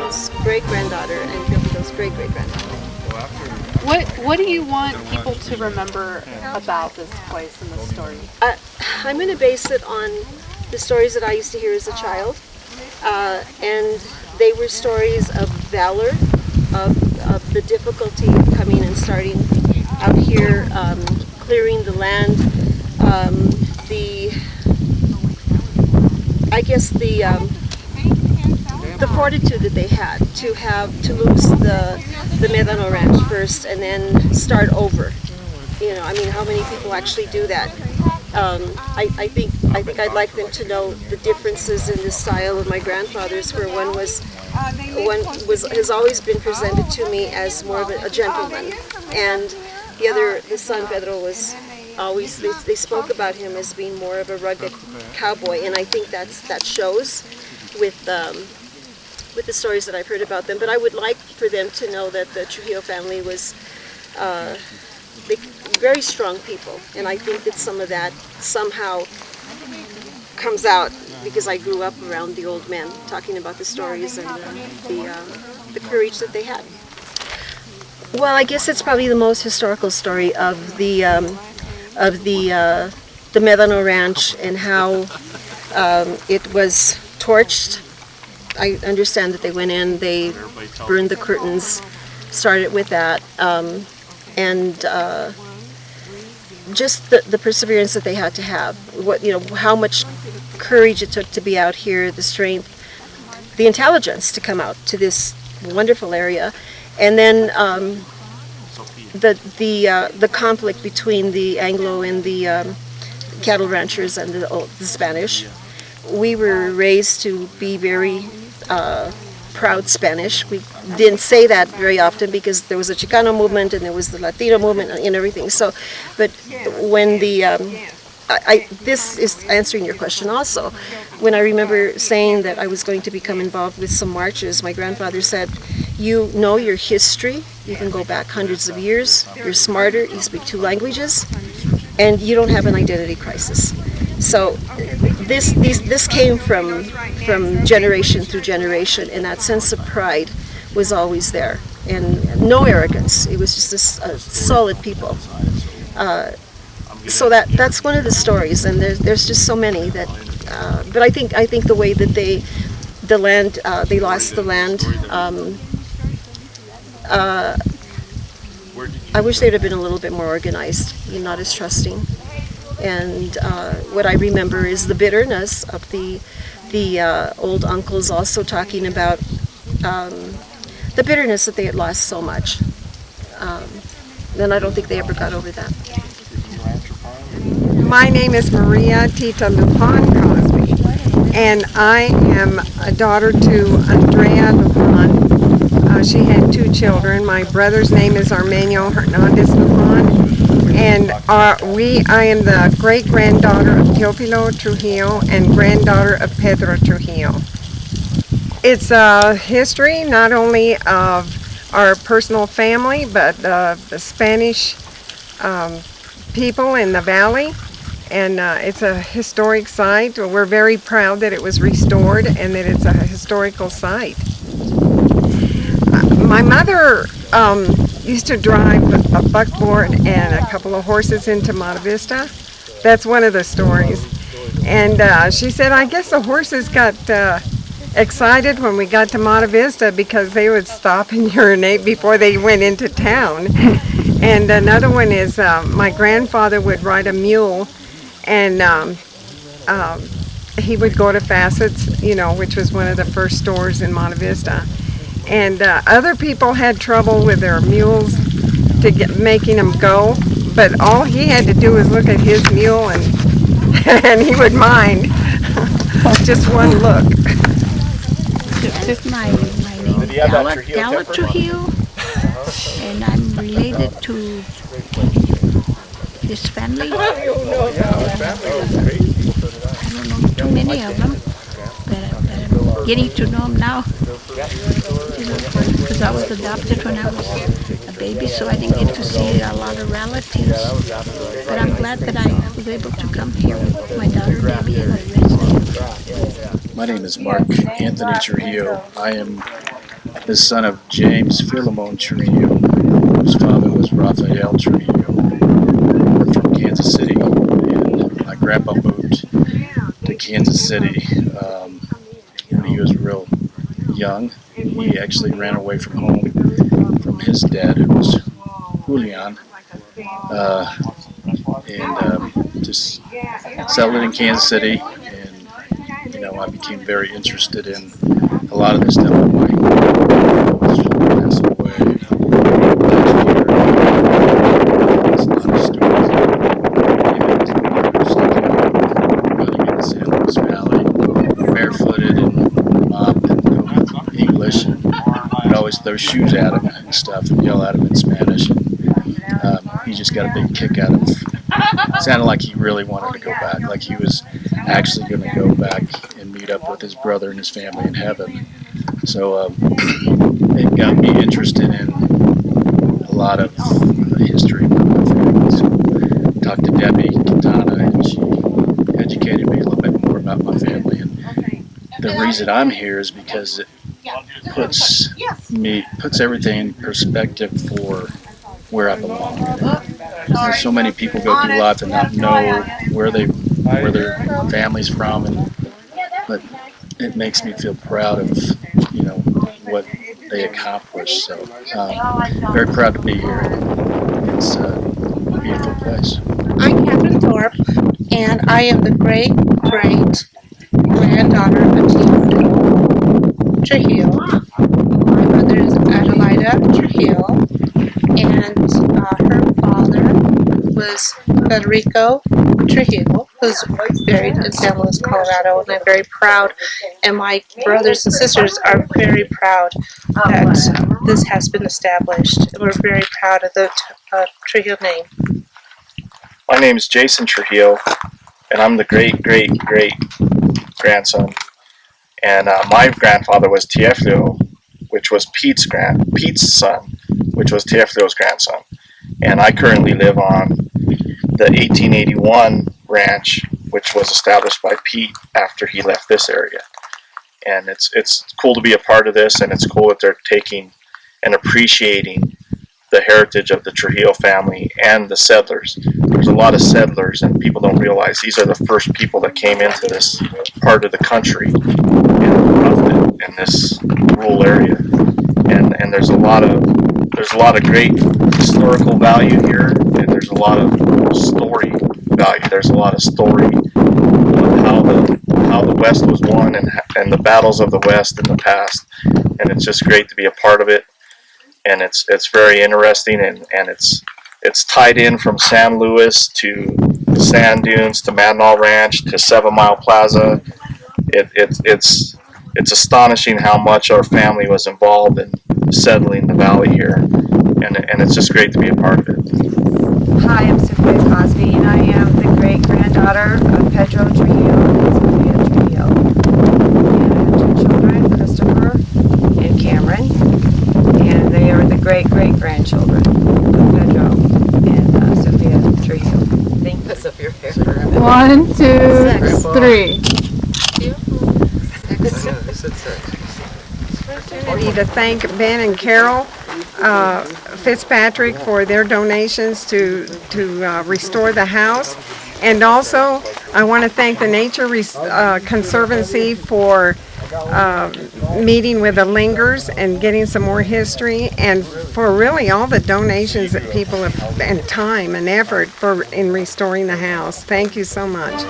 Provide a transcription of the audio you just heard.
Teofilo's great-granddaughter and Teofilo's great-great-granddaughter. What do you want people to remember about this place and the story? I'm going to base it on the stories that I used to hear as a child, and they were stories of valor, of the difficulty of coming and starting out here, clearing the land, the fortitude that they had to lose the Medano Ranch first and then start over. I mean, how many people actually do that? I think I'd like them to know the differences in the style of my grandfather's, where one has always been presented to me as more of a gentleman, and the son Pedro was always, they spoke about him as being more of a rugged cowboy, and I think that shows with the stories that I've heard about them. But I would like for them to know that the Trujillo family was very strong people, and I think that some of that somehow comes out because I grew up around the old men talking about the stories and the courage that they had. Well, I guess it's probably the most historical story of the Medano Ranch and how it was torched. I understand that they went in, they burned the curtains, started with that, and just the perseverance that they had to have. How much courage it took to be out here, the strength, the intelligence to come out to this wonderful area, and then the conflict between the Anglo and the cattle ranchers and the Spanish. We were raised to be very proud Spanish. We didn't say that very often because there was a Chicano movement and there was the Latino movement and everything. So, but when this is answering your question also. When I remember saying that I was going to become involved with some marches, my grandfather said, "You know your history. You can go back hundreds of years. You're smarter. You speak 2 languages, and you don't have an identity crisis." So this came from generation through generation, and that sense of pride was always there, and no arrogance. It was just this solid people. So that's one of the stories, and there's just so many that. But I think the way that they lost the land. I wish they'd have been a little bit more organized, not as trusting. And what I remember is the bitterness of the old uncles also talking about the bitterness that they had lost so much. And I don't think they ever got over that. My name is Maria Tita Lupon Cosby, and I am a daughter to Andrea Lupon. She had 2 children. My brother's name is Armenio Hernandez Lupon, and I am the great-granddaughter of Teofilo Trujillo and granddaughter of Pedro Trujillo. It's a history not only of our personal family, but the Spanish people in the valley, and it's a historic site. We're very proud that it was restored and that it's a historical site. My mother used to drive a buckboard and a couple of horses into Monte Vista. That's one of the stories. And she said, I guess the horses got excited when we got to Monte Vista because they would stop and urinate before they went into town. And another one is my grandfather would ride a mule, and he would go to Facets, which was one of the first stores in Monte Vista. And other people had trouble with their mules making them go, but all he had to do was look at his mule and he would mind. Just one look. My name is Gala Trujillo, and I'm related to this family. I don't know too many of them, but I'm getting to know them now. Because I was adopted when I was a baby, so I didn't get to see a lot of relatives. But I'm glad that I was able to come here with my daughter Debbie and the rest. My name is Mark Anthony Trujillo. I am the son of James Philemon Trujillo, whose father was Rafael Trujillo. We're from Kansas City, and my grandpa moved to Kansas City when he was real young. He actually ran away from home from his dad, who was Julian, and just settled in Kansas City. And I became very interested in a lot of this stuff. My grandpa was passed away last year. There's a lot of stories. Running in the San Luis Valley, barefooted and mobbed and English, and I'd always throw shoes at him and stuff and yell at him in Spanish. And he just got a big kick out of it. Sounded like he really wanted to go back, like he was actually going to go back and meet up with his brother and his family in heaven. So it got me interested in a lot of history about my family. So I talked to Debbie Quintana, and she educated me a little bit more about my family. And the reason I'm here is because it puts everything in perspective for where I belong. There's so many people go through life and not know where their family's from, but it makes me feel proud of what they accomplished. So very proud to be here. It's a beautiful place. I'm Catherine Thorpe, and I am the great-great-granddaughter of Teofilo Trujillo. My mother is Adelaida Trujillo, and her father was Federico Trujillo, who's buried in San Luis, Colorado, and I'm very proud, and my brothers and sisters are very proud that this has been established, and we're very proud of the Trujillo name. My name is Jason Trujillo, and I'm the great-great-great-grandson. And my grandfather was Teofilo, which was Pete's son, which was Teofilo's grandson. And I currently live on the 1881 ranch, which was established by Pete after he left this area. And it's cool to be a part of this, and it's cool that they're taking and appreciating the heritage of the Trujillo family and the settlers. There's a lot of settlers, and people don't realize these are the first people that came into this part of the country and in this rural area. And there's a lot of great historical value here, and there's a lot of story value. There's a lot of story of how the West was won and the battles of the West in the past. And it's just great to be a part of it. And it's very interesting, and it's tied in from San Luis to Sand Dunes to Manal Ranch to 7 Mile Plaza. It's astonishing how much our family was involved in settling the valley here, and it's just great to be a part of it. Hi, I'm Sophia Cosby, and I am the great-granddaughter of Pedro Trujillo and Sophia Trujillo. And I have 2 children, Christopher and Cameron, and they are the great-great-grandchildren of Pedro and Sophia Trujillo. Thank you. Of your hair. 1, 2, 3. I need to thank Ben and Carol Fitzpatrick for their donations to restore the house. And also, I want to thank the Nature Conservancy for meeting with the Lingers and getting some more history, and for really all the donations that people have, and time and effort in restoring the house. Thank you so much.